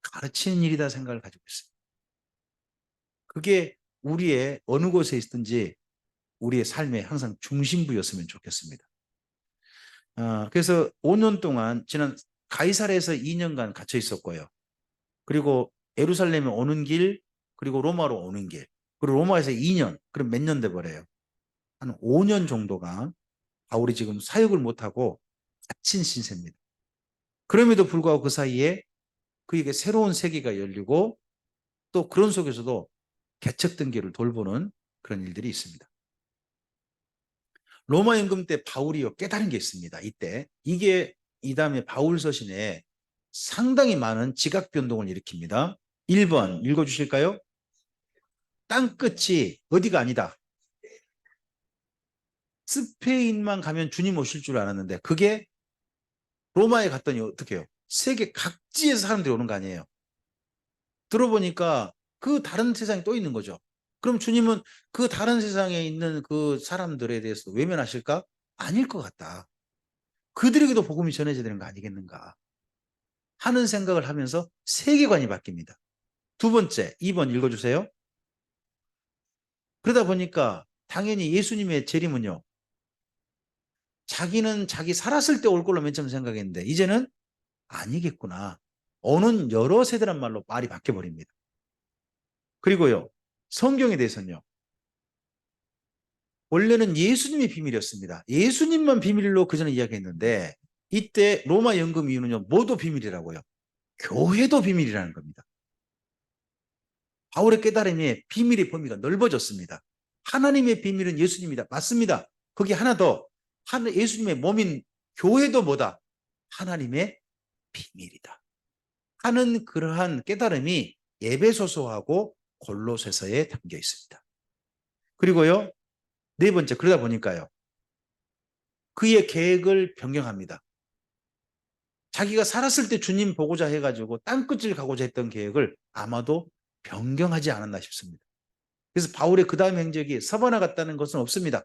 가르치는 일이다 생각을 가지고 있어요. 그게 우리의 어느 곳에 있든지 우리의 삶의 항상 중심부였으면 좋겠습니다. 그래서 5년 동안 지난 가이사랴에서 2년간 갇혀 있었고요. 그리고 예루살렘에 오는 길, 그리고 로마로 오는 길, 그리고 로마에서 2년, 그럼 몇 년 돼 버려요? 한 5년 정도가 바울이 지금 사역을 못하고 갇힌 신세입니다. 그럼에도 불구하고 그 사이에 그에게 새로운 세계가 열리고 또 그런 속에서도 개척된 길을 돌보는 그런 일들이 있습니다. 로마 임금 때 바울이요 깨달은 게 있습니다. 이때 이게 이 다음에 바울 서신에 상당히 많은 지각 변동을 일으킵니다. 1번 읽어주실까요? 땅끝이 어디가 아니다. 스페인만 가면 주님 오실 줄 알았는데 그게 로마에 갔더니 어떻게 해요? 세계 각지에서 사람들이 오는 거 아니에요. 들어보니까 그 다른 세상이 또 있는 거죠. 그럼 주님은 그 다른 세상에 있는 그 사람들에 대해서 외면하실까? 아닐 것 같다. 그들에게도 복음이 전해져야 되는 거 아니겠는가 하는 생각을 하면서 세계관이 바뀝니다. 두 번째, 2번 읽어주세요. 그러다 보니까 당연히 예수님의 재림은요. 자기는 자기 살았을 때 올 걸로 맨 처음 생각했는데 이제는 아니겠구나. 오는 여러 세대란 말로 말이 바뀌어버립니다. 그리고요. 성경에 대해서는요. 원래는 예수님이 비밀이었습니다. 예수님만 비밀로 그전에 이야기했는데 이때 로마 연금 이유는요. 뭐도 비밀이라고요. 교회도 비밀이라는 겁니다. 바울의 깨달음에 비밀의 범위가 넓어졌습니다. 하나님의 비밀은 예수님이다. 맞습니다. 거기 하나 더. 예수님의 몸인 교회도 뭐다? 하나님의 비밀이다. 하는 그러한 깨달음이 에베소서하고 골로새서에 담겨 있습니다. 그리고요. 네 번째, 그러다 보니까요. 그의 계획을 변경합니다. 자기가 살았을 때 주님 보고자 해가지고 땅끝을 가고자 했던 계획을 아마도 변경하지 않았나 싶습니다. 그래서 바울의 그 다음 행적이 서바나 갔다는 것은 없습니다.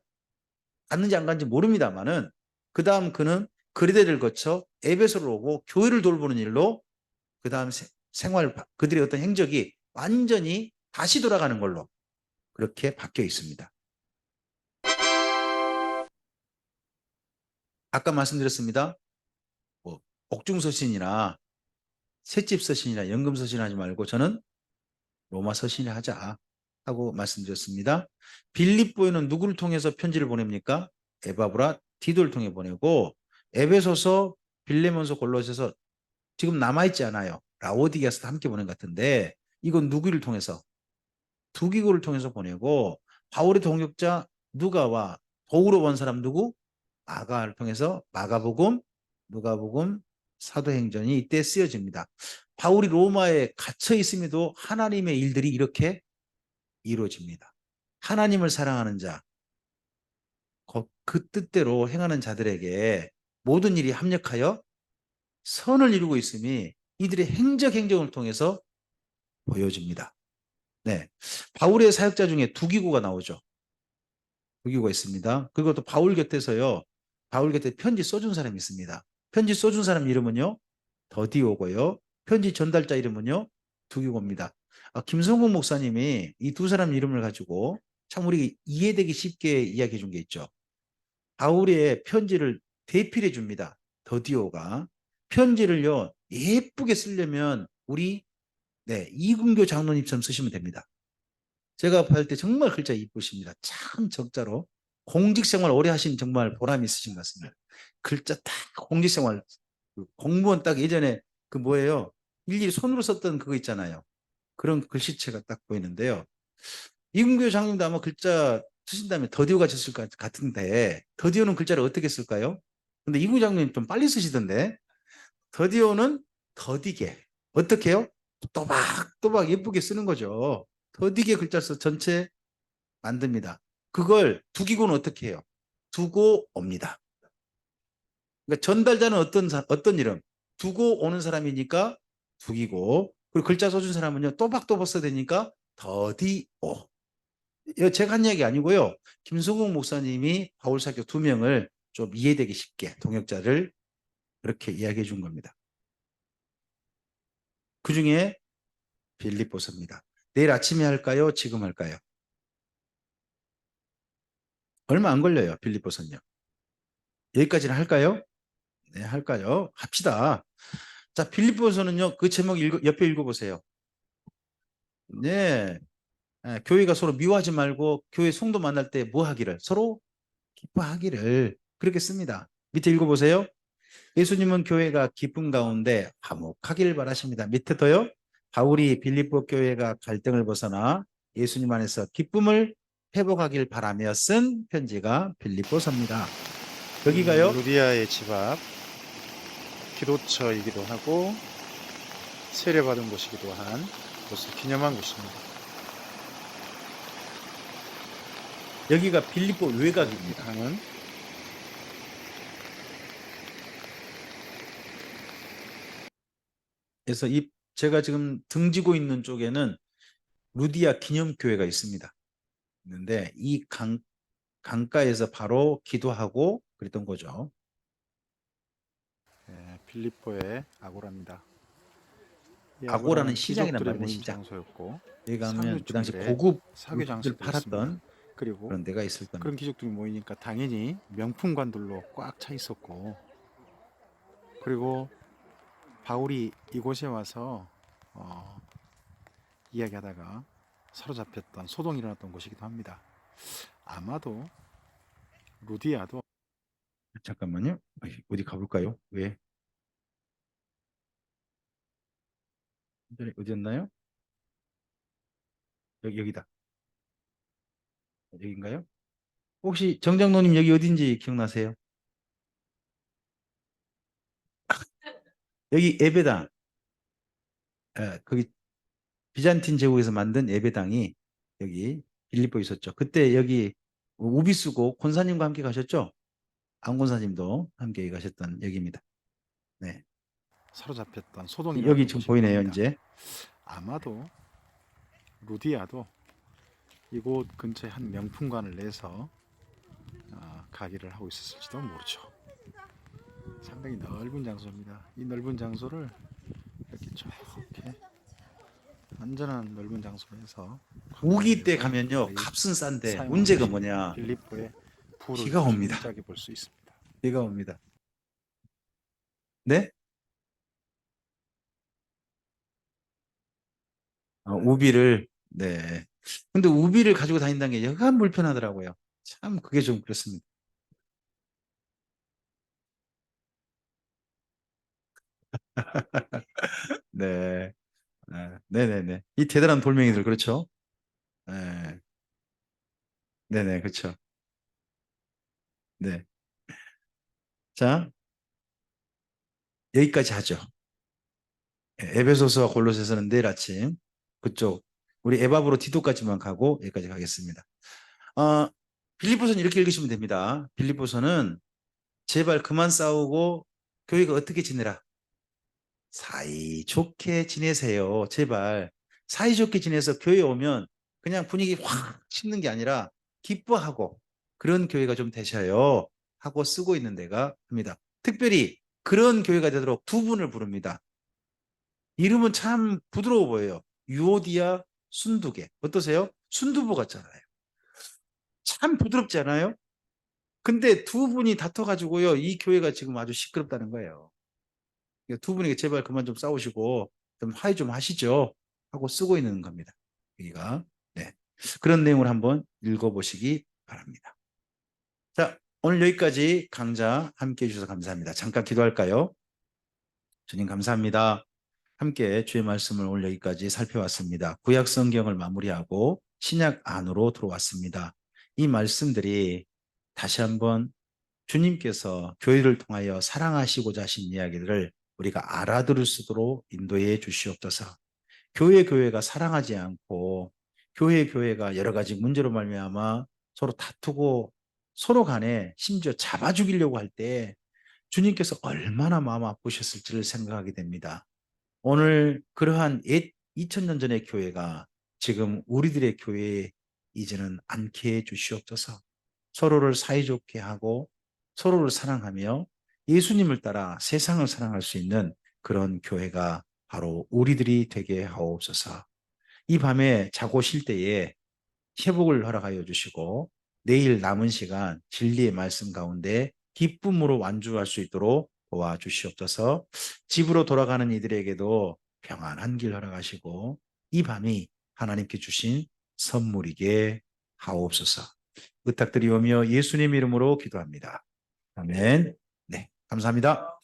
갔는지 안 갔는지 모릅니다만은 그 다음 그는 그리데를 거쳐 에베소를 오고 교회를 돌보는 일로 그 다음 생활, 그들의 어떤 행적이 완전히 다시 돌아가는 걸로 그렇게 바뀌어 있습니다. 아까 말씀드렸습니다. 뭐 옥중서신이나 셋집서신이나 연금서신 하지 말고 저는 로마서신을 하자 하고 말씀드렸습니다. 빌립보에는 누구를 통해서 편지를 보냅니까? 에바브라 디도를 통해 보내고 에베소서, 빌레몬서, 골로새서 지금 남아있지 않아요. 라오디게아서 함께 보낸 것 같은데 이건 누구를 통해서? 두기고를 통해서 보내고 바울의 동역자 누가와 도우로 본 사람 누구? 마가를 통해서 마가복음, 누가복음, 사도행전이 이때 쓰여집니다. 바울이 로마에 갇혀 있음에도 하나님의 일들이 이렇게 이루어집니다. 하나님을 사랑하는 자, 그 뜻대로 행하는 자들에게 모든 일이 합력하여 선을 이루고 있음이 이들의 행적을 통해서 보여집니다. 네, 바울의 사역자 중에 두기고가 나오죠. 두기고가 있습니다. 그리고 또 바울 곁에서요. 바울 곁에 편지 써준 사람이 있습니다. 편지 써준 사람 이름은요. 더디오고요. 편지 전달자 이름은요. 두기고입니다. 김성국 목사님이 이 두 사람 이름을 가지고 참 우리 이해되기 쉽게 이야기해 준 게 있죠. 바울의 편지를 대필해 줍니다. 더디오가. 편지를요. 예쁘게 쓰려면 우리 이금교 장로님처럼 쓰시면 됩니다. 제가 볼 때 정말 글자 이쁘십니다. 참 적자로. 공직생활 오래 하신 정말 보람이 있으신 것 같습니다. 글자 딱 공직생활 공무원 딱 예전에 그 뭐예요? 일일이 손으로 썼던 그거 있잖아요. 그런 글씨체가 딱 보이는데요. 이근교 장님도 아마 글자 쓰신 다음에 더디오가 쳤을 것 같은데 더디오는 글자를 어떻게 쓸까요? 근데 이근교 장님 좀 빨리 쓰시던데 더디오는 더디게 어떻게 해요? 또박또박 예쁘게 쓰는 거죠. 더디게 글자 써 전체 만듭니다. 그걸 두기고는 어떻게 해요? 두고 옵니다. 그러니까 전달자는 어떤 이름? 두고 오는 사람이니까 두기고, 그리고 글자 써준 사람은요 또박또박 써야 되니까 더디오. 이거 제가 한 이야기 아니고요. 김성국 목사님이 바울사교 2명을 좀 이해되기 쉽게 동역자를 그렇게 이야기해 준 겁니다. 그 중에 빌립보서입니다. 내일 아침에 할까요? 지금 할까요? 얼마 안 걸려요. 빌립보서는요. 여기까지는 할까요? 네, 할까요? 합시다. 자, 빌립보서는요. 그 제목 옆에 읽어보세요. 네, 교회가 서로 미워하지 말고 교회 성도 만날 때 뭐 하기를? 서로 기뻐하기를 그렇게 씁니다. 밑에 읽어보세요. 예수님은 교회가 기쁨 가운데 화목하기를 바라십니다. 밑에 더요. 바울이 빌립보 교회가 갈등을 벗어나 예수님 안에서 기쁨을 회복하길 바라며 쓴 편지가 빌립보서입니다. 여기가요. 루디아의 집 앞 기도처이기도 하고 세례받은 곳이기도 한 곳을 기념한 곳입니다. 여기가 빌립보 외곽입니다. 강은 그래서 제가 지금 등지고 있는 쪽에는 루디아 기념교회가 있습니다. 있는데 이 강가에서 바로 기도하고 그랬던 거죠. 빌립보의 아고라입니다. 이 아고라는 아고라는 시장이란 귀족들의 말이에요. 모임 시장. 장소였고 여기 가면 그 당시 상류층들의 고급 사교 물품들 장소도 팔았던 있습니다. 그리고 그런 데가 있을 겁니다. 그런 귀족들이 모이니까 당연히 명품관들로 꽉 차 있었고, 그리고 바울이 이곳에 와서 이야기하다가 사로잡혔던 소동이 일어났던 곳이기도 합니다. 아마도 루디아도 잠깐만요. 어디 가볼까요? 왜? 어디였나요? 여기다. 여기인가요? 혹시 정장로님 여기 어딘지 기억나세요? 여기 예배당. 거기 비잔틴 제국에서 만든 예배당이 여기 빌립보에 있었죠. 그때 여기 우비 쓰고 권사님과 함께 가셨죠? 안 권사님도 함께 가셨던 여기입니다. 네. 사로잡혔던 소동이 여기 일어났던 지금 곳이기도 보이네요, 합니다. 이제. 아마도 루디아도 이곳 근처에 한 명품관을 내서 가게를 하고 있었을지도 모르죠. 상당히 넓은 장소입니다. 이 넓은 장소를 이렇게 좋게 안전한 넓은 장소로 해서 우기 때 관광객을 가면요, 거의 값은 싼데 사용하고 문제가 계신 뭐냐? 빌립보의 부를 비가 옵니다. 짐작해 볼 수 있습니다. 비가 옵니다. 네? 우비를, 네. 근데 우비를 가지고 다닌다는 게 여간 불편하더라고요. 참 그게 좀 그렇습니다. 네. 네네네. 이 대단한 돌멩이들, 그렇죠? 네. 네네, 그렇죠. 네. 자, 여기까지 하죠. 에베소서와 골로새서는 내일 아침 그쪽 우리 에바브로 디도까지만 가고 여기까지 가겠습니다. 빌립보서는 이렇게 읽으시면 됩니다. 빌립보서는 제발 그만 싸우고 교회가 어떻게 지내라. 사이좋게 지내세요. 제발 사이좋게 지내서 교회 오면 그냥 분위기 확 식는 게 아니라 기뻐하고 그런 교회가 좀 되셔요 하고 쓰고 있는 데가 합니다. 특별히 그런 교회가 되도록 두 분을 부릅니다. 이름은 참 부드러워 보여요. 유오디아 순두개. 어떠세요? 순두부 같잖아요. 참 부드럽지 않아요? 근데 두 분이 다퉈가지고요. 이 교회가 지금 아주 시끄럽다는 거예요. 두 분에게 제발 그만 좀 싸우시고 좀 화해 좀 하시죠. 하고 쓰고 있는 겁니다. 여기가. 네. 그런 내용을 한번 읽어보시기 바랍니다. 자, 오늘 여기까지 강좌 함께 해주셔서 감사합니다. 잠깐 기도할까요? 주님 감사합니다. 함께 주의 말씀을 오늘 여기까지 살펴봤습니다. 구약 성경을 마무리하고 신약 안으로 들어왔습니다. 이 말씀들이 다시 한번 주님께서 교회를 통하여 사랑하시고자 하신 이야기들을 우리가 알아들을 수 있도록 인도해 주시옵소서. 교회가 사랑하지 않고 교회가 여러 가지 문제로 말미암아 서로 다투고 서로 간에 심지어 잡아 죽이려고 할 때 주님께서 얼마나 마음 아프셨을지를 생각하게 됩니다. 오늘 그러한 옛 2000년 전의 교회가 지금 우리들의 교회에 이제는 않게 해 주시옵소서. 서로를 사이좋게 하고 서로를 사랑하며 예수님을 따라 세상을 사랑할 수 있는 그런 교회가 바로 우리들이 되게 하옵소서. 이 밤에 자고 쉴 때에 회복을 허락하여 주시고 내일 남은 시간 진리의 말씀 가운데 기쁨으로 완주할 수 있도록 도와주시옵소서. 집으로 돌아가는 이들에게도 평안한 길 허락하시고 이 밤이 하나님께 주신 선물이게 하옵소서. 부탁드리오며 예수님 이름으로 기도합니다. 아멘. 네, 감사합니다.